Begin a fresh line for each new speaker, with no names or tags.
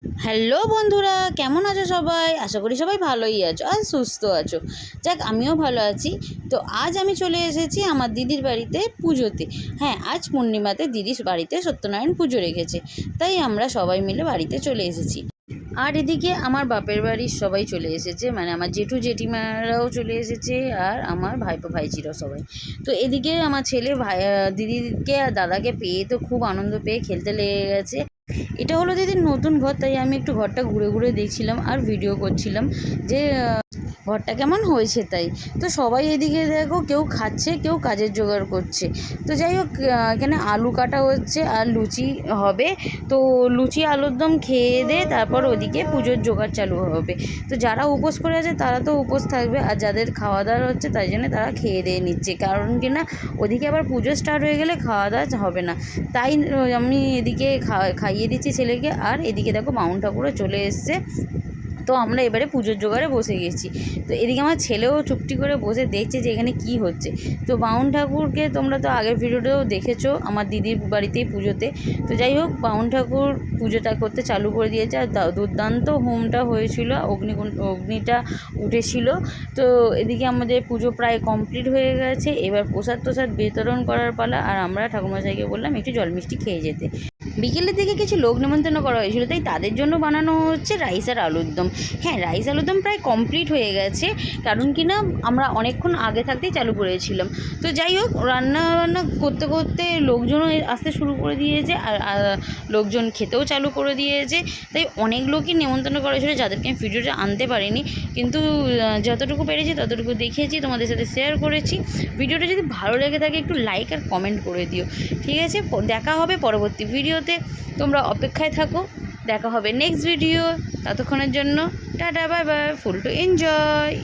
Hello বন্ধুরা, কেমন আছো সবাই? আশা করি সবাই ভালোই আছো আর সুস্থ আছো। যাক, আমিও ভালো আছি। তো আজ আমি চলে এসেছি আমার দিদির বাড়িতে পুজোতে। হ্যাঁ, আজ পূর্ণিমাতে দিদির বাড়িতে সত্যনারায়ণ পুজো রেখেছে, তাই আমরা সবাই মিলে বাড়িতে চলে এসেছি। আর এদিকে আমার বাপের বাড়ির সবাই চলে এসেছে, মানে আমার জেঠু জেঠিমারাও চলে এসেছে, আর আমার ভাইপো ভাইঝিরাও সবাই। তো এদিকে আমার ছেলে দিদিকে আর দাদাকে পেয়ে তো খুব আনন্দ পেয়ে খেলতে লেগে গেছে। এটা হলো দিদির নতুন ঘর, তাই আমি একটু ঘরটা ঘুরে ঘুরে দেখছিলাম আর ভিডিও করছিলাম যে ঘরটা কেমন হয়েছে। তাই তো সবাই এদিকে দেখো, কেউ খাচ্ছে, কেউ কাজের জোগাড় করছে। তো যাই হোক, এখানে আলু কাটা হচ্ছে আর লুচি হবে। তো লুচি আলুর দম খেয়ে দিয়ে তারপর ওদিকে পুজোর জোগাড় চালু হবে। তো যারা উপোস করে আছে তারা তো উপোস থাকবে, আর যাদের খাওয়া দাওয়া হচ্ছে তাই জন্য তারা খেয়ে দিয়ে নিচ্ছে, কারণ কি না ওদিকে আবার পুজো স্টার্ট হয়ে গেলে খাওয়া দাওয়া হবে না। তাই আমি এদিকে খাইয়ে দিচ্ছি ছেলেকে, আর এদিকে দেখো বামুন ঠাকুরও চলে এসছে। তো আমরা এবারে পুজোর জোগাড়ে বসে গেছি। তো এদিকে আমার ছেলেও চুপটি করে বসে দেখছে যে এখানে কি হচ্ছে। তো বামুন ঠাকুরকে তোমরা তো আগের ভিডিওতেও দেখেছো আমার দিদির বাড়িতেই পুজোতে। তো যাই হোক, বামুন ঠাকুর পুজোটা করতে চালু করে দিয়েছে, আর দুর্দান্ত হোমটা হয়েছিল, অগ্নিটা উঠেছিল। তো এদিকে আমাদের পুজো প্রায় কমপ্লিট হয়ে গেছে। এবার প্রসাদ টোসাদ বিতরণ করার পালা, আর আমরা ঠাকুরমশাইকে বললাম একটু জল মিষ্টি খেয়ে যেতে। বিকেলের দিকে কিছু লোক নেমন্তন্ন করা হয়েছিল, তাই তাদের জন্য বানানো হচ্ছে রাইস আর আলুর দম। হ্যাঁ, রাইস আলুর দম প্রায় কমপ্লিট হয়ে গেছে, কারণ কি না আমরা অনেকক্ষণ আগে থাকতেই চালু করেছিলাম। তো যাই হোক, রান্না বান্না করতে করতে লোকজনও আসতে শুরু করে দিয়েছে, আর লোকজন খেতেও চালু করে দিয়েছে। তাই অনেক লোকই নেমন্তন্ন করা হয়েছিল, যাদেরকে আমি ভিডিওটা আনতে পারিনি, কিন্তু যতটুকু পেরেছি ততটুকু দেখিয়েছি, তোমাদের সাথে শেয়ার করেছি। ভিডিওটা যদি ভালো লেগে থাকে একটু লাইক আর কমেন্ট করে দিও, ঠিক আছে? দেখা হবে পরবর্তী ভিডিওতে, তোমরা অপেক্ষায় থাকো। দেখা হবে নেক্সট ভিডিও, ততক্ষণের জন্য tata, bye bye, full to enjoy.